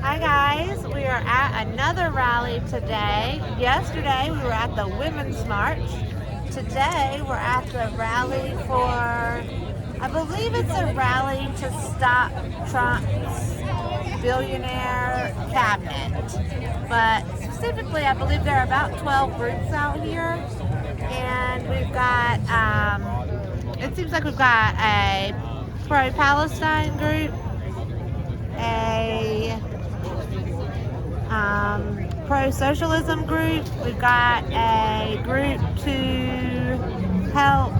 Hi guys, we are at another rally today. Yesterday we were at the Women's March. Today we're at the rally for, I believe it's a rally to stop Trump's Billionaire Cabinet. But specifically I believe there are about 12 groups out here. And we've got, it seems like we've got a pro-Palestine group, a pro-socialism group. We've got a group to help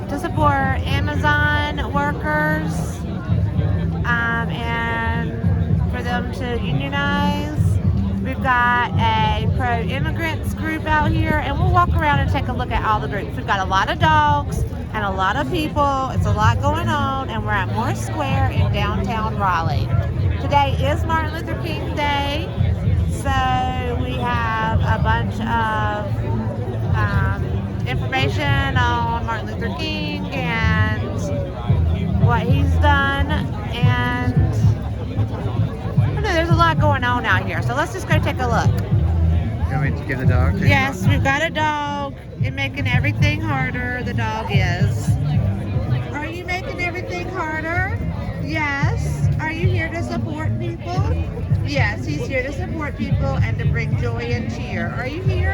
to support Amazon workers and for them to unionize. We've got a pro-immigrants group out here, and we'll walk around and take a look at all the groups. We've got a lot of dogs and a lot of people. It's a lot going on, and we're at Moore Square in downtown Raleigh. Today is Martin Luther King Day, so we have a bunch of information on Martin Luther King and what he's done, and I don't know, there's a lot going on out here, so let's just go take a look. You want me to give the dog? Yes, we've got a dog and making everything harder. The dog is. Are you making everything harder? Yes. Are you here to support people? Yes, he's here to support people and to bring joy and cheer. Are you here?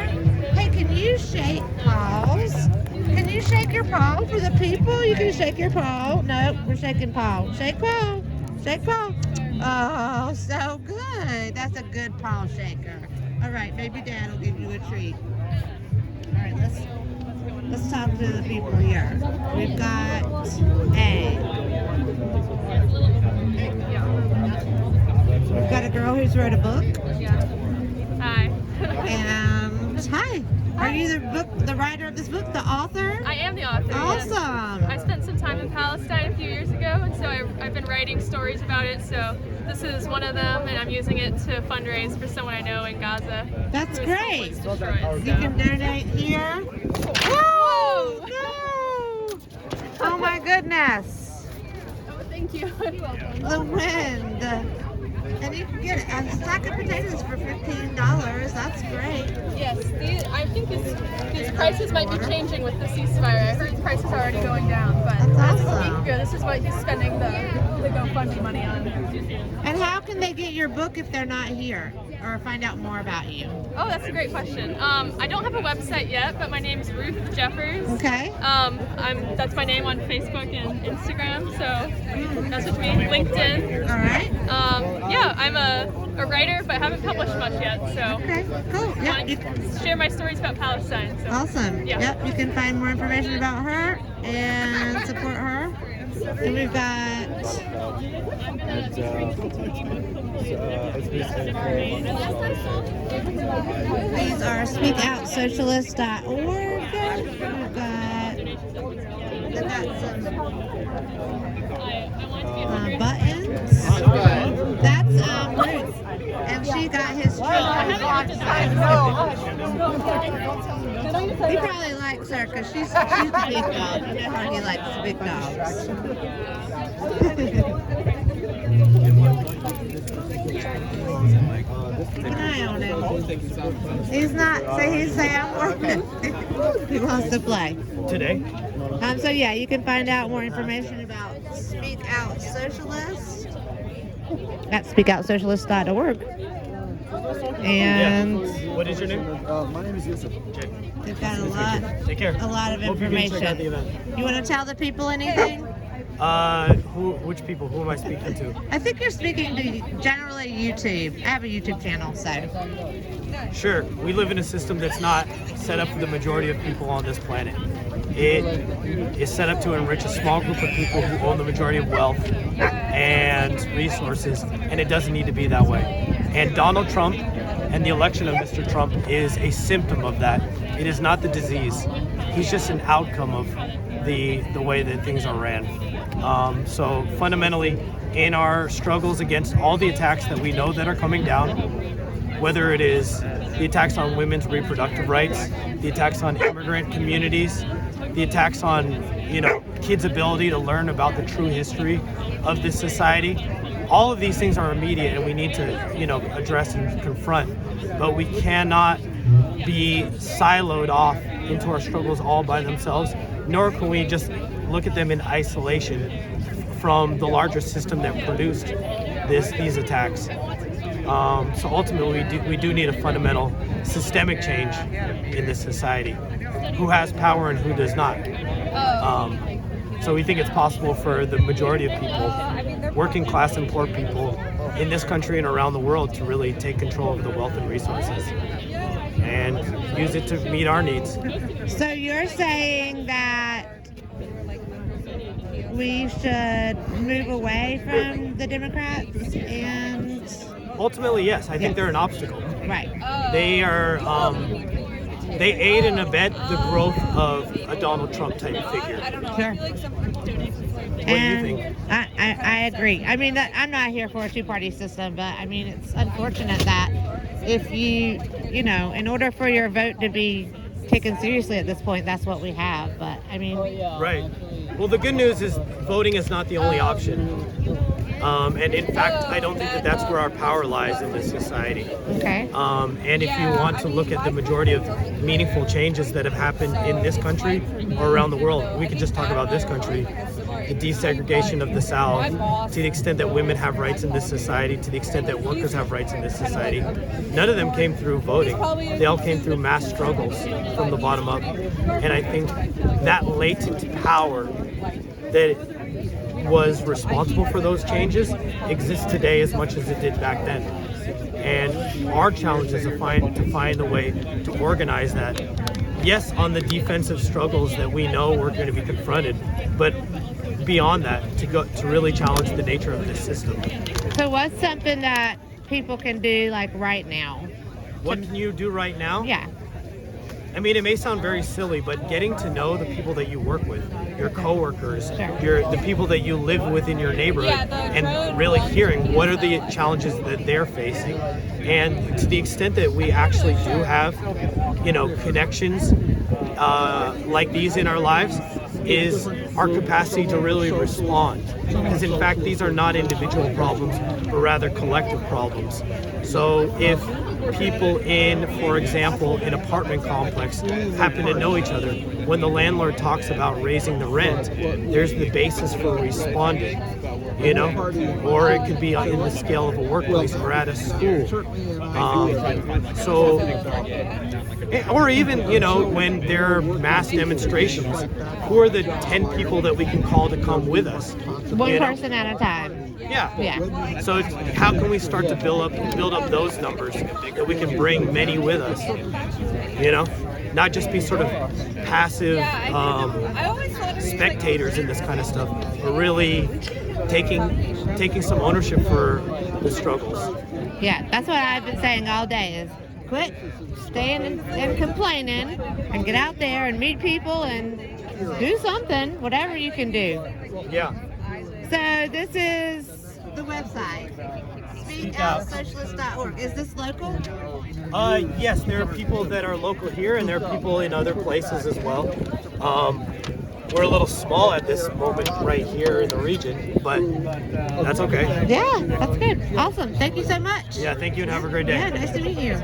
Hey, can you shake paws? Can you shake your paw for the people? You can shake your paw. No, we're shaking paw. Shake paw. Shake paw. Oh, so good. That's a good paw shaker. All right, maybe Dad will give you a treat. All right, let's talk to the people here. We've got we've got a girl who's wrote a book. Yeah. Hi. And hi. Are you the writer of this book, the author? I am the author. Awesome. Yes. I spent some time in Palestine a few years ago, and so I've been writing stories about it. So this is one of them, and I'm using it to fundraise for someone I know in Gaza. That's great. Destroyed, You can donate here. Whoa! No! Oh my goodness. Oh, thank you. The wind. And you can get a sack of potatoes for $15. That's great. Yes, I think these prices might be changing with the ceasefire. I heard the prices are already going down, but That's as of a awesome. week ago, this is what he's spending the GoFundMe money on. And how can they get your book if they're not here or find out more about you? Oh, that's a great question. I don't have a website yet, but my name is Ruth Jeffers. Okay. That's my name on Facebook and Instagram, so message me. LinkedIn. All right. Yeah, I'm a writer, but haven't published much yet, so Okay, cool. I Yep. want to share my stories about Palestine. So. Awesome. Yeah. Yep, you can find more information about her and support her. And we've got these are speakoutsocialist.org. They've got some buttons. That's Ruth, and she got his He probably likes her because she's the big dog. You know how he likes big dogs. Keep an eye on him. He's not. He's saying I'm working. He wants to play Today? So yeah, you can find out more information about Speak Out Socialist at speakoutsocialist.org. And What is your name? My name is Yusuf. they've got Take care. a lot of Hope you can check out the information. event. You want to tell the people anything? Which people? Who am I speaking to? I think you're speaking to generally YouTube. I have a YouTube channel, so Sure. We live in a system that's not set up for the majority of people on this planet. It is set up to enrich a small group of people who own the majority of wealth and resources, and it doesn't need to be that way. And Donald Trump and the election of Mr. Trump is a symptom of that. It is not the disease. He's just an outcome of the way that things are ran. So fundamentally, in our struggles against all the attacks that we know that are coming down, whether it is the attacks on women's reproductive rights, the attacks on immigrant communities, the attacks on, kids' ability to learn about the true history of this society, all of these things are immediate and we need to, address and confront, but we cannot be siloed off into our struggles all by themselves, nor can we just look at them in isolation from the larger system that produced these attacks. So ultimately, we do need a fundamental systemic change in this society. Who has power and who does not? So we think it's possible for the majority of people, working class and poor people in this country and around the world, to really take control of the wealth and resources and use it to meet our needs. So you're saying that we should move away from the Democrats and... Ultimately, yes. I think they're an obstacle. Right. They are... they aid and abet the growth of a Donald Trump type figure. Sure. What do you think? I agree. I mean, I'm not here for a two-party system, but I mean, it's unfortunate that if in order for your vote to be taken seriously at this point, that's what we have. But I mean, right. Well, the good news is voting is not the only option. And in fact, I don't think that that's where our power lies in this society. Okay. And if you want to look at the majority of meaningful changes that have happened in this country or around the world, we could just talk about this country. The desegregation of the South, to the extent that women have rights in this society, to the extent that workers have rights in this society, none of them came through voting. They all came through mass struggles from the bottom up. And I think that latent power that was responsible for those changes exists today as much as it did back then. And our challenge is to find a way to organize that. Yes, on the defensive struggles that we know we're going to be confronted, but beyond that, to really challenge the nature of this system. So what's something that people can do like right now? What can you do right now? Yeah. I mean, it may sound very silly, but getting to know the people that you work with, your coworkers, the people that you live with in your neighborhood, and really hearing what are the challenges that they're facing. And to the extent that we actually do have, connections like these in our lives, is our capacity to really respond. Because in fact, these are not individual problems, but rather collective problems. So if people in, for example, an apartment complex happen to know each other, when the landlord talks about raising the rent, there's the basis for responding, or it could be in the scale of a workplace or at a school. Or even, when there are mass demonstrations, who are the 10 people that we can call to come with us? One person at a time. Yeah. So how can we start to build up those numbers that we can bring many with us? Not just be sort of passive spectators in this kind of stuff, but really taking some ownership for the struggles. Yeah, that's what I've been saying all day is quit staying and complaining and get out there and meet people and do something, whatever you can do. Yeah. So this is the website, speakoutsocialist.org. Is this local? Yes, there are people that are local here and there are people in other places as well. We're a little small at this moment right here in the region, but that's okay. Yeah, that's good. Awesome. Thank you so much. Yeah, thank you and have a great day. Yeah, nice to meet you.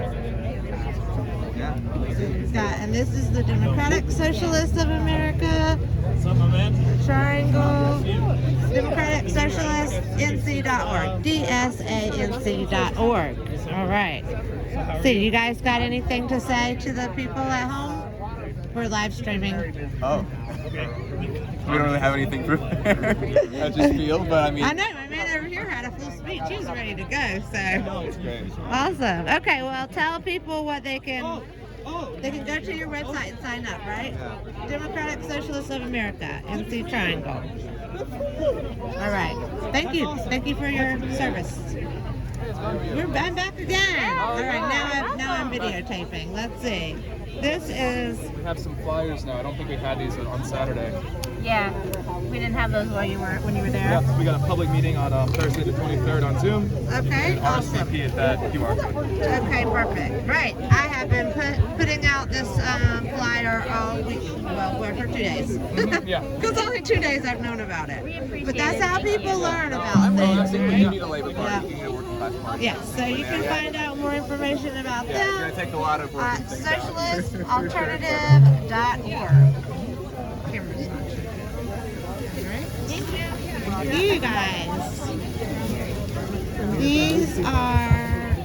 And this is the Democratic Socialists of America. Triangle. Democratic Socialist NC.org. DSANC.org. All right. So you guys got anything to say to the people at home? We're live streaming. Oh, okay. We don't really have anything prepared. I just feel, but I mean. I know, my man over here had a full speech. He was ready to go, so. That's great. Awesome. Okay, well, tell people what they can. They can go to your website and sign up, right? Yeah. Democratic Socialists of America, NC Triangle. All right. Thank you. Thank you for your service. I'm back again. All right, now I'm videotaping. Let's see. This is, We have some flyers now. I don't think we had these on Saturday. yeah, we didn't have those when you were there. Yeah, we got a public meeting on Thursday the 23rd on Zoom. Okay, awesome. RSVP at that QR code. Okay, perfect. Right, I have been putting out this flyer all week, well, for 2 days. Yeah. Because only 2 days I've known about it. But that's how people learn about things, We right? need a labor party. We need a working class party. Yes, so you can find out more information about Yeah, it's going to them take a lot of work. at socialistalternative.org. Camera's not showing. Alright, thank you. You guys. These are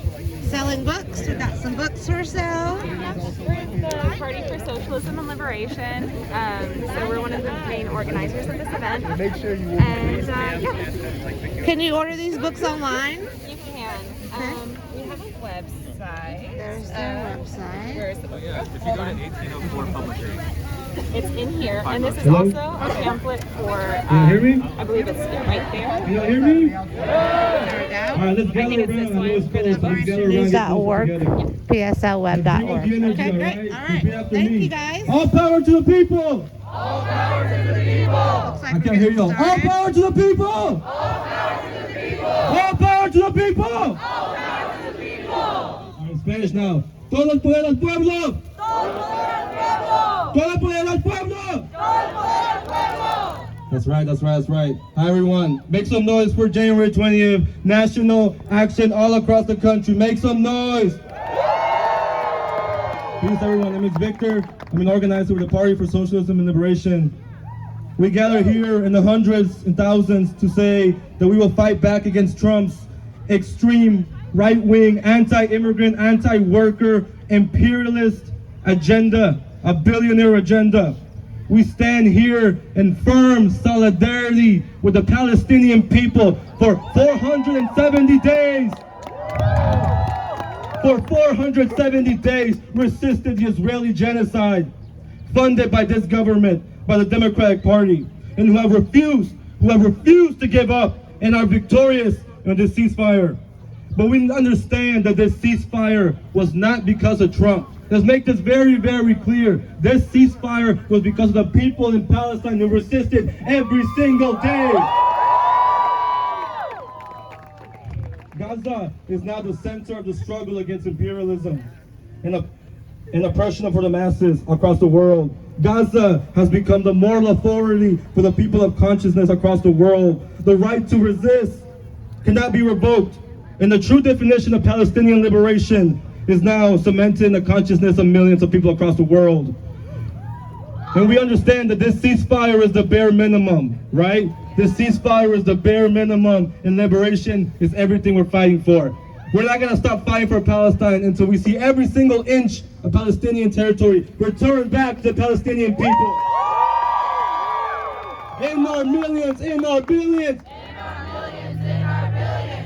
selling books. We've got some books for sale. We're the Party for Socialism and Liberation. So we're one of the main organizers of this event. Make sure you And yeah, Can you order these books online? you can. We have a website. There's their website. Where is the book? If you go to 1804 Publishing. It's in here, and this is also a pamphlet for. hear me? I believe it's right there. Can y'all hear me? There we go. All right, let's gather think it's around. this I know it's one. cold, so let's gather around. News.org. Get closer together. PSLweb.org. Bring up the energy, Okay, great. All right. Repeat after Thank me. you, guys. All power to the people. Looks like I can't hear y'all. All power to the people. All power to the people. All right, in Spanish now. Todo el poder al pueblo. Todo el poder al pueblo. That's right, that's right, that's right. Hi everyone. Make some noise for January 20th. National action all across the country. Make some noise. Peace everyone. My name is Victor. I'm an organizer with the Party for Socialism and Liberation. We gather here in the hundreds and thousands to say that we will fight back against Trump's extreme right-wing, anti-immigrant, anti-worker, imperialist agenda, a billionaire agenda. We stand here in firm solidarity with the Palestinian people for 470 days. For 470 days, resisted the Israeli genocide, funded by this government, by the Democratic Party, and who have refused to give up and are victorious in this ceasefire. But we understand that this ceasefire was not because of Trump. Let's make this very, very clear. This ceasefire was because of the people in Palestine who resisted every single day. Gaza is now the center of the struggle against imperialism and oppression for the masses across the world. Gaza has become the moral authority for the people of consciousness across the world. The right to resist cannot be revoked. And the true definition of Palestinian liberation is now cemented in the consciousness of millions of people across the world. And we understand that this ceasefire is the bare minimum, right? This ceasefire is the bare minimum, and liberation is everything we're fighting for. We're not gonna stop fighting for Palestine until we see every single inch of Palestinian territory returned back to the Palestinian people. In our millions, in our billions.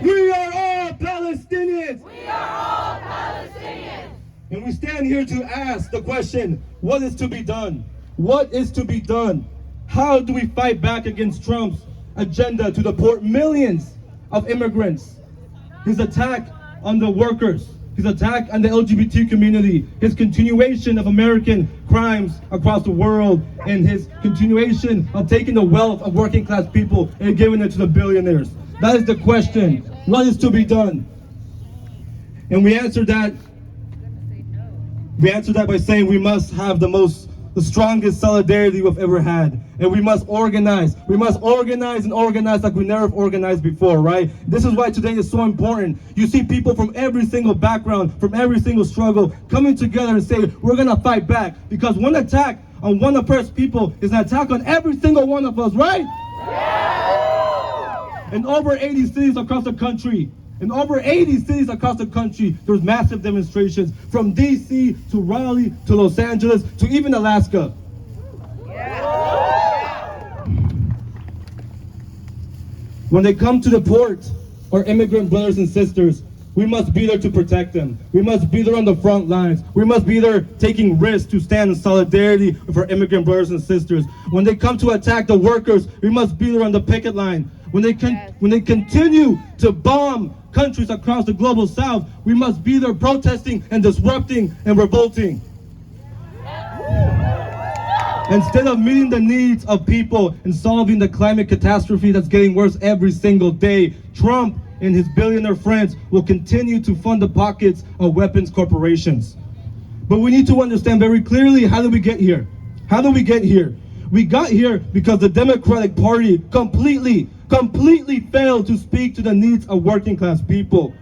We are all Palestinians. And we stand here to ask the question, what is to be done? What is to be done? How do we fight back against Trump's agenda to deport millions of immigrants? His attack on the workers, his attack on the LGBT community, his continuation of American crimes across the world, and his continuation of taking the wealth of working class people and giving it to the billionaires. That is the question. What is to be done? And we answer that by saying we must have the strongest solidarity we've ever had. And we must organize. We must organize and organize like we never organized before, right? This is why today is so important. You see people from every single background, from every single struggle, coming together and say, we're gonna fight back. Because one attack on one oppressed people is an attack on every single one of us, right? Yeah! In over 80 cities across the country, there's massive demonstrations from DC to Raleigh to Los Angeles to even Alaska. When they come to deport our immigrant brothers and sisters, we must be there to protect them. We must be there on the front lines. We must be there taking risks to stand in solidarity with our immigrant brothers and sisters. When they come to attack the workers, we must be there on the picket line. When they continue to bomb countries across the global south, we must be there protesting and disrupting and revolting. Instead of meeting the needs of people and solving the climate catastrophe that's getting worse every single day, Trump and his billionaire friends will continue to fund the pockets of weapons corporations. But we need to understand very clearly, how did we get here? How did we get here? We got here because the Democratic Party completely failed to speak to the needs of working class people.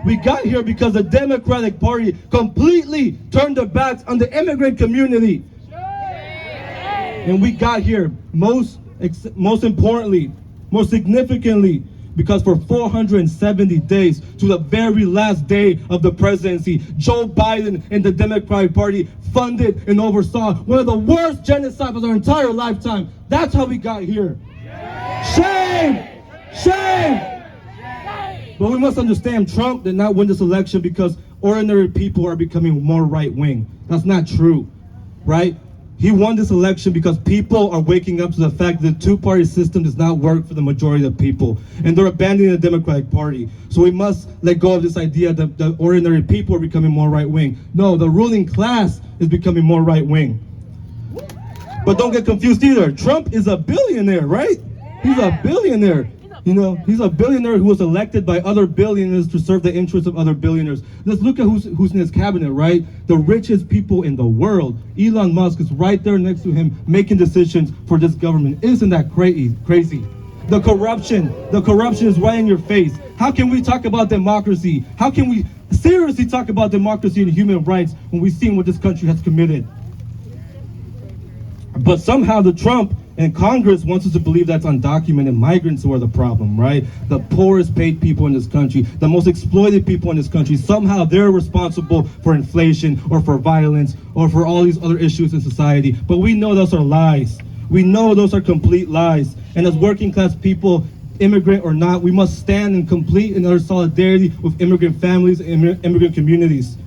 We got here because the Democratic Party completely turned their backs on the immigrant community. And we got here most importantly, most significantly, because for 470 days, to the very last day of the presidency, Joe Biden and the Democratic Party funded and oversaw one of the worst genocides of our entire lifetime. That's how we got here. Shame! Shame! But we must understand, Trump did not win this election because ordinary people are becoming more right-wing. That's not true, right? He won this election because people are waking up to the fact that the two-party system does not work for the majority of people, and they're abandoning the Democratic Party. So we must let go of this idea that the ordinary people are becoming more right-wing. No, the ruling class is becoming more right-wing. But don't get confused either. Trump is a billionaire, right? He's a billionaire. You know, he's a billionaire who was elected by other billionaires to serve the interests of other billionaires. Let's look at who's in his cabinet, right? The richest people in the world. Elon Musk is right there next to him making decisions for this government. Isn't that crazy? The corruption is right in your face. How can we talk about democracy? How can we seriously talk about democracy and human rights when we've seen what this country has committed? But somehow the Trump and Congress wants us to believe that's undocumented migrants who are the problem, right? The poorest paid people in this country, the most exploited people in this country, somehow they're responsible for inflation or for violence or for all these other issues in society. But we know those are lies. We know those are complete lies. And as working class people, immigrant or not, we must stand in complete and utter solidarity with immigrant families and immigrant communities.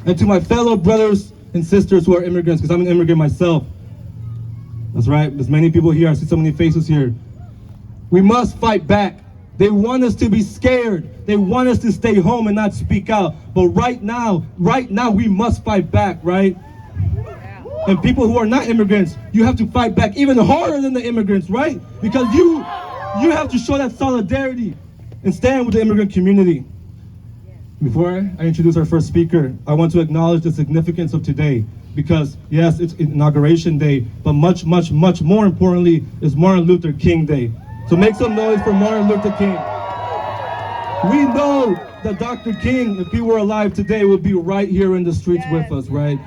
And to my fellow brothers and sisters who are immigrants, because I'm an immigrant myself. That's right, there's many people here, I see so many faces here. We must fight back. They want us to be scared. They want us to stay home and not speak out. But right now, we must fight back, right? And people who are not immigrants, you have to fight back even harder than the immigrants, right? Because you have to show that solidarity and stand with the immigrant community. Before I introduce our first speaker, I want to acknowledge the significance of today, because yes, it's Inauguration Day, but much more importantly is Martin Luther King Day. So make some noise for Martin Luther King. We know that Dr. King, if he were alive today, would be right here in the streets with us, right?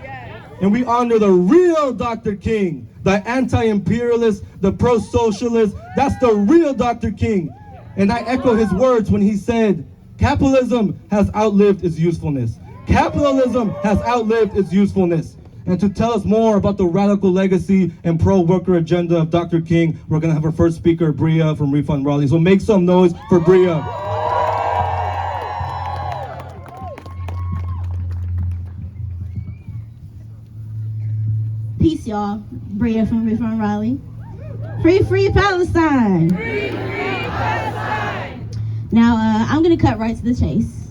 And we honor the real Dr. King, the anti-imperialist, the pro-socialist. That's the real Dr. King. And I echo his words when he said, capitalism has outlived its usefulness. Capitalism has outlived its usefulness. And to tell us more about the radical legacy and pro-worker agenda of Dr. King, we're going to have our first speaker, Bria from Refund Raleigh. So make some noise for Bria. Peace, y'all. Bria from Refund Raleigh. Free Palestine. Free Palestine. Now, I'm going to cut right to the chase.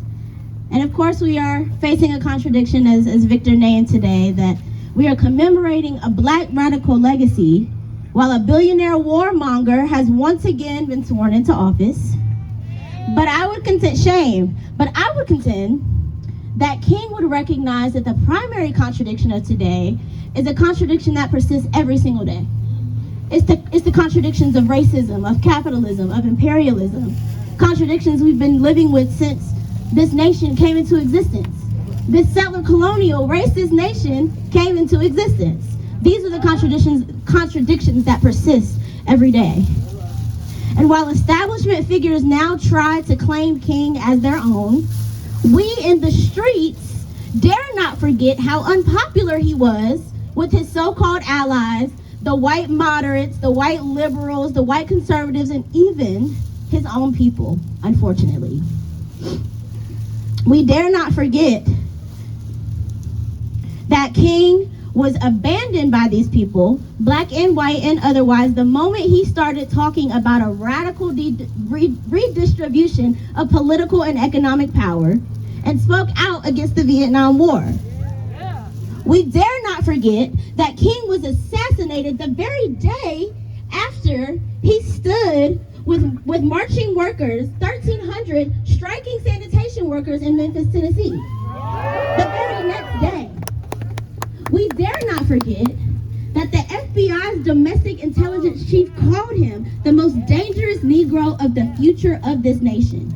And of course, we are facing a contradiction, as Victor named today, that we are commemorating a black radical legacy while a billionaire warmonger has once again been sworn into office. But I would contend that King would recognize that the primary contradiction of today is a contradiction that persists every single day. It's the contradictions of racism, of capitalism, of imperialism, contradictions we've been living with since this nation came into existence. This settler colonial racist nation came into existence. These are the contradictions that persist every day. And while establishment figures now try to claim King as their own, we in the streets dare not forget how unpopular he was with his so-called allies, the white moderates, the white liberals, the white conservatives, and even his own people, unfortunately. We dare not forget that King was abandoned by these people, black and white and otherwise, the moment he started talking about a radical redistribution of political and economic power and spoke out against the Vietnam War. We dare not forget that King was assassinated the very day after he stood with marching workers, 1,300 striking sanitation workers in Memphis, Tennessee. The very next day. We dare not forget that the FBI's domestic intelligence chief called him the most dangerous Negro of the future of this nation.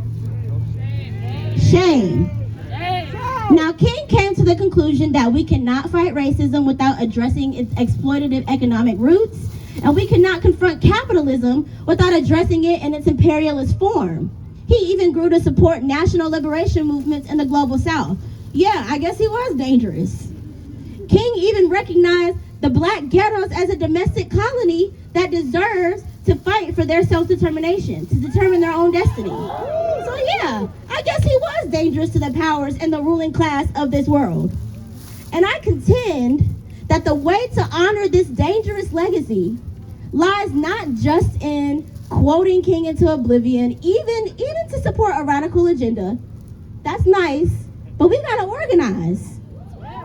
Shame. Now, King came to the conclusion that we cannot fight racism without addressing its exploitative economic roots, and we cannot confront capitalism without addressing it in its imperialist form. He even grew to support national liberation movements in the global South. Yeah, I guess he was dangerous. King even recognized the black ghettos as a domestic colony that deserves to fight for their self-determination, to determine their own destiny. So yeah, I guess he was dangerous to the powers and the ruling class of this world. And I contend that the way to honor this dangerous legacy lies not just in quoting King into oblivion, even to support a radical agenda. That's nice, but we gotta organize.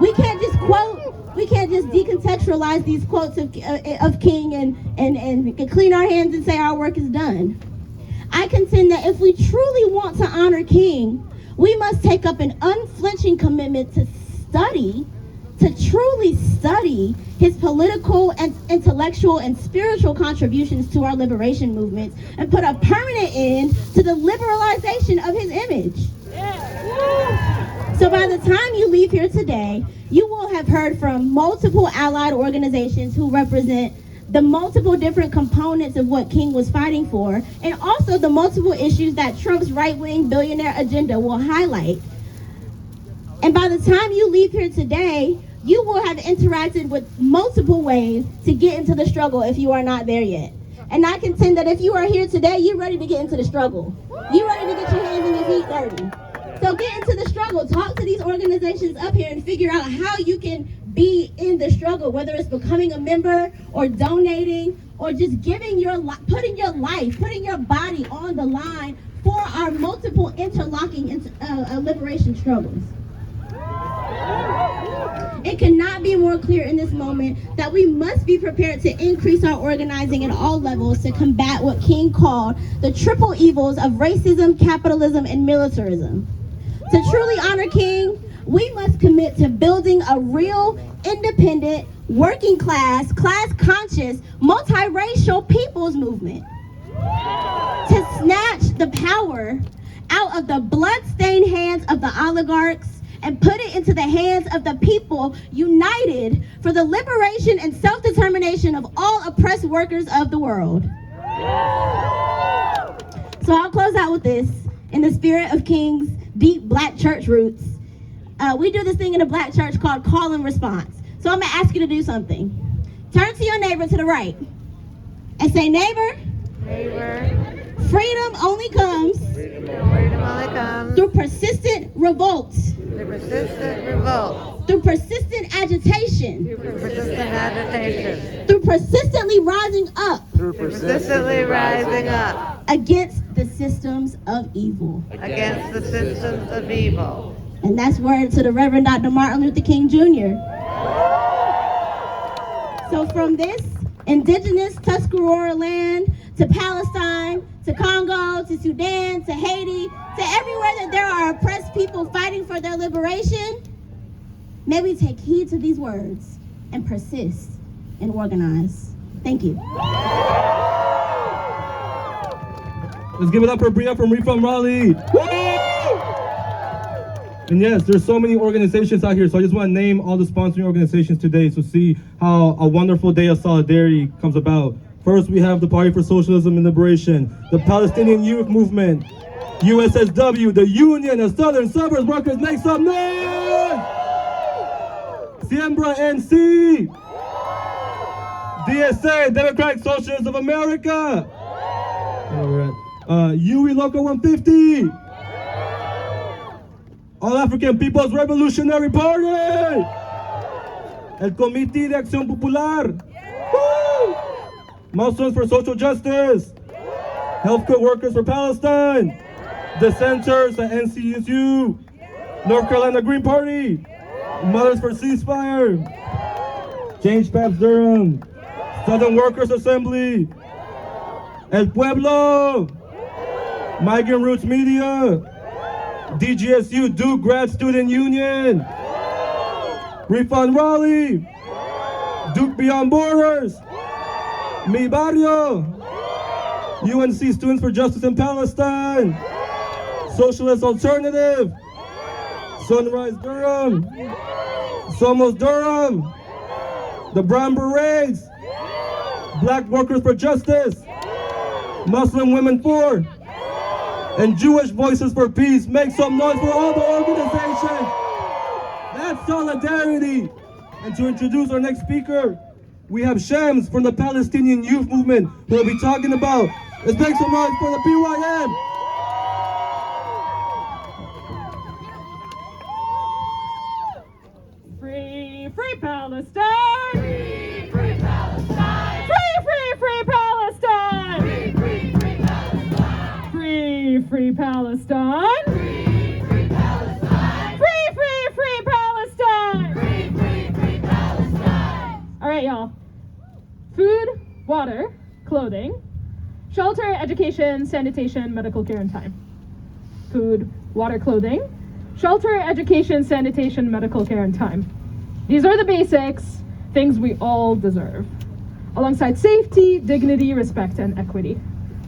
We can't just quote, we can't just decontextualize these quotes of King and clean our hands and say our work is done. I contend that if we truly want to honor King, we must take up an unflinching commitment to truly study his political and intellectual and spiritual contributions to our liberation movements and put a permanent end to the liberalization of his image. So by the time you leave here today, you will have heard from multiple allied organizations who represent the multiple different components of what King was fighting for, and also the multiple issues that Trump's right-wing billionaire agenda will highlight. And by the time you leave here today, you will have interacted with multiple ways to get into the struggle if you are not there yet. And I contend that if you are here today, you're ready to get into the struggle. You're ready to get your hands and your feet dirty. So get into the struggle. Talk to these organizations up here and figure out how you can be in the struggle, whether it's becoming a member or donating or just giving putting your body on the line for our multiple interlocking liberation struggles. It cannot be more clear in this moment that we must be prepared to increase our organizing at all levels to combat what King called the triple evils of racism, capitalism, and militarism. To truly honor King, we must commit to building a real, independent, working class, class-conscious, multiracial people's movement. To snatch the power out of the blood-stained hands of the oligarchs and put it into the hands of the people united for the liberation and self-determination of all oppressed workers of the world. So I'll close out with this. In the spirit of King's deep black church roots, we do this thing in a black church called call and response. So I'm gonna ask you to do something. Turn to your neighbor to the right and say, neighbor, freedom only comes through persistent revolt. Through persistent agitation. Through persistently rising up. Against the systems of evil. And that's word to the Reverend Dr. Martin Luther King Jr. So from this indigenous Tuscarora land to Palestine, to Congo, to Sudan, to Haiti, to everywhere that there are oppressed people fighting for their liberation, may we take heed to these words and persist and organize. Thank you. Let's give it up for Bria from Raleigh. And yes, there's so many organizations out here, so I just want to name all the sponsoring organizations today to see how a wonderful day of solidarity comes about. First, we have the Party for Socialism and Liberation, the Palestinian Youth Movement, USSW, the Union of Southern Suburbs Workers, make some noise! Siembra NC, DSA, Democratic Socialists of America, UE Local 150, All African People's Revolutionary Party, el Comité de Acción Popular, Muslims for Social Justice, Healthcare Workers for Palestine, Dissenters at NCSU, North Carolina Green Party, Mothers for Ceasefire, Change Paps Durham, Southern Workers Assembly, El Pueblo, Migrant Roots Media, DGSU Duke Grad Student Union, Refund Raleigh, Duke Beyond Borders, Mi Barrio, UNC Students for Justice in Palestine, Socialist Alternative, Sunrise Durham, Somos Durham, the Brown Berets, Black Workers for Justice, Muslim Women for, and Jewish Voices for Peace. Make some noise for all the organizations. That's solidarity. And to introduce our next speaker, we have Shams from the Palestinian Youth Movement, who will be talking about, let's make some noise for the PYM. Free, free Palestine! Free, free Palestine! Free, free, free Palestine! Free, free, free Palestine! Free, free Palestine! Free, free Palestine! Free, free, free Palestine! Free, free, free Palestine! All right, y'all. Food, water, clothing, shelter, education, sanitation, medical care, and time. Food, water, clothing, shelter, education, sanitation, medical care, and time. These are the basics, things we all deserve, alongside safety, dignity, respect, and equity.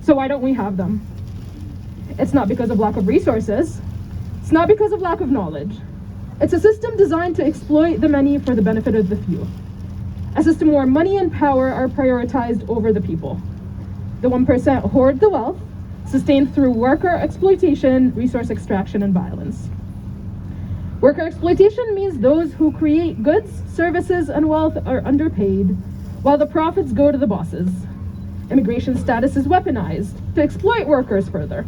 So why don't we have them? It's not because of lack of resources. It's not because of lack of knowledge. It's a system designed to exploit the many for the benefit of the few. A system where money and power are prioritized over the people. The 1% hoard the wealth, sustained through worker exploitation, resource extraction, and violence. Worker exploitation means those who create goods, services, and wealth are underpaid, while the profits go to the bosses. Immigration status is weaponized to exploit workers further.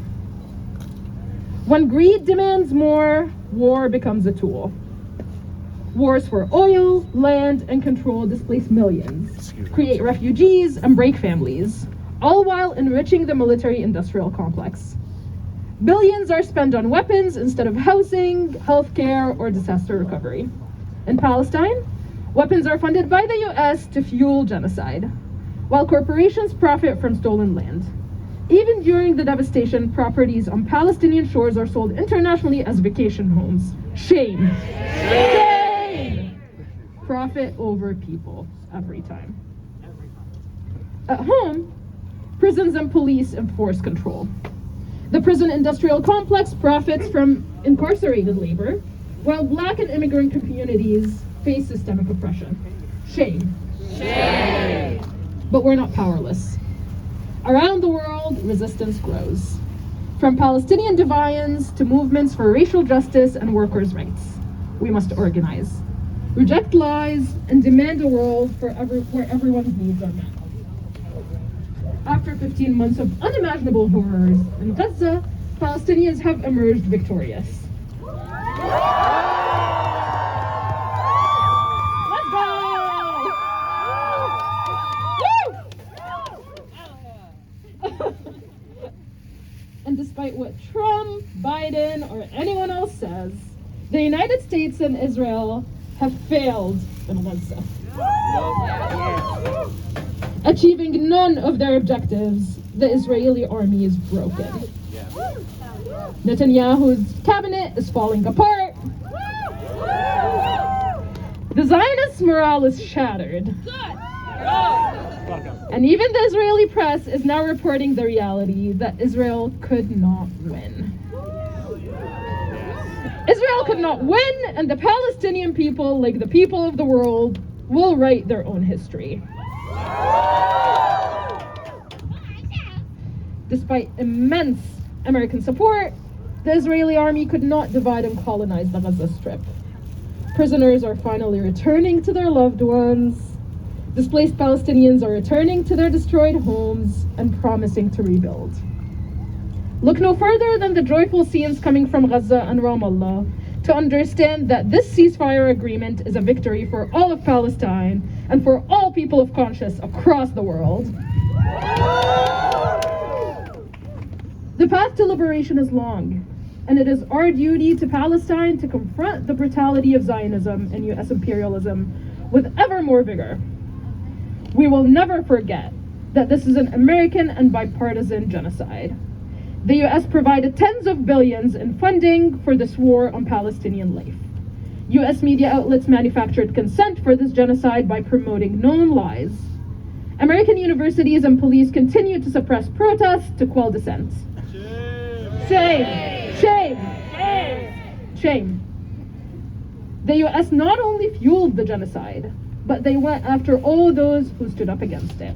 When greed demands more, war becomes a tool. Wars for oil, land, and control displace millions, create refugees, and break families, all while enriching the military-industrial complex. Billions are spent on weapons instead of housing, healthcare, or disaster recovery. In Palestine, weapons are funded by the US to fuel genocide, while corporations profit from stolen land. Even during the devastation, properties on Palestinian shores are sold internationally as vacation homes. Shame. Shame! Profit over people every time. At home, prisons and police enforce control. The prison industrial complex profits from incarcerated labor, while Black and immigrant communities face systemic oppression. Shame. Shame! But we're not powerless. Around the world, resistance grows. From Palestinian defiance to movements for racial justice and workers' rights, we must organize, reject lies, and demand a world where everyone's needs are met. After 15 months of unimaginable horrors in Gaza, Palestinians have emerged victorious. Let's go! Woo! And despite what Trump, Biden, or anyone else says, the United States and Israel have failed in Gaza. Achieving none of their objectives, the Israeli army is broken. Netanyahu's cabinet is falling apart. The Zionist morale is shattered. And even the Israeli press is now reporting the reality that Israel could not win. Israel could not win, and the Palestinian people, like the people of the world, will write their own history. Despite immense American support, the Israeli army could not divide and colonize the Gaza Strip. Prisoners are finally returning to their loved ones. Displaced Palestinians are returning to their destroyed homes and promising to rebuild. Look no further than the joyful scenes coming from Gaza and Ramallah to understand that this ceasefire agreement is a victory for all of Palestine and for all people of conscience across the world. The path to liberation is long. and it is our duty to Palestine to confront the brutality of Zionism and US imperialism with ever more vigor. We will never forget that this is an American and bipartisan genocide. The US provided tens of billions in funding for this war on Palestinian life. US media outlets manufactured consent for this genocide by promoting known lies. American universities and police continue to suppress protests to quell dissent. Shame! Shame! Shame! The US not only fueled the genocide, but they went after all those who stood up against it.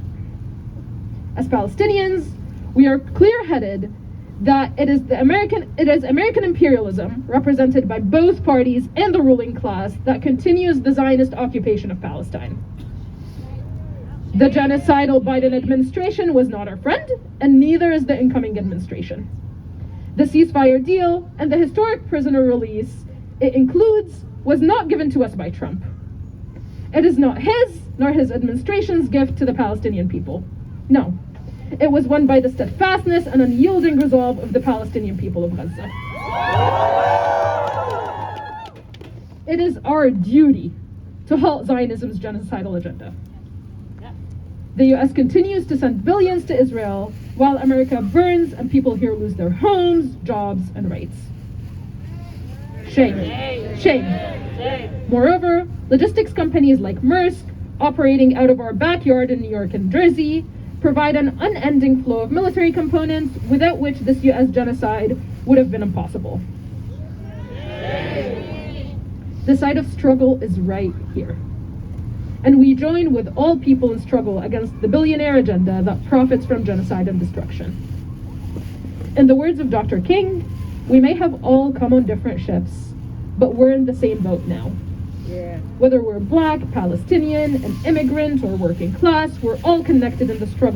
As Palestinians, we are clear-headed that it is American imperialism, represented by both parties and the ruling class, that continues the Zionist occupation of Palestine. The genocidal Biden administration was not our friend, and neither is the incoming administration. The ceasefire deal and the historic prisoner release it includes was not given to us by Trump. It is not his nor his administration's gift to the Palestinian people. No. It was won by the steadfastness and unyielding resolve of the Palestinian people of Gaza. It is our duty to halt Zionism's genocidal agenda. The US continues to send billions to Israel while America burns and people here lose their homes, jobs, and rights. Shame. Shame. Moreover, logistics companies like Maersk, operating out of our backyard in New York and Jersey, provide an unending flow of military components without which this US genocide would have been impossible. The side of struggle is right here. And we join with all people in struggle against the billionaire agenda that profits from genocide and destruction. In the words of Dr. King, we may have all come on different ships, but we're in the same boat now. Whether we're Black, Palestinian, an immigrant, or working class, we're all connected in the struggle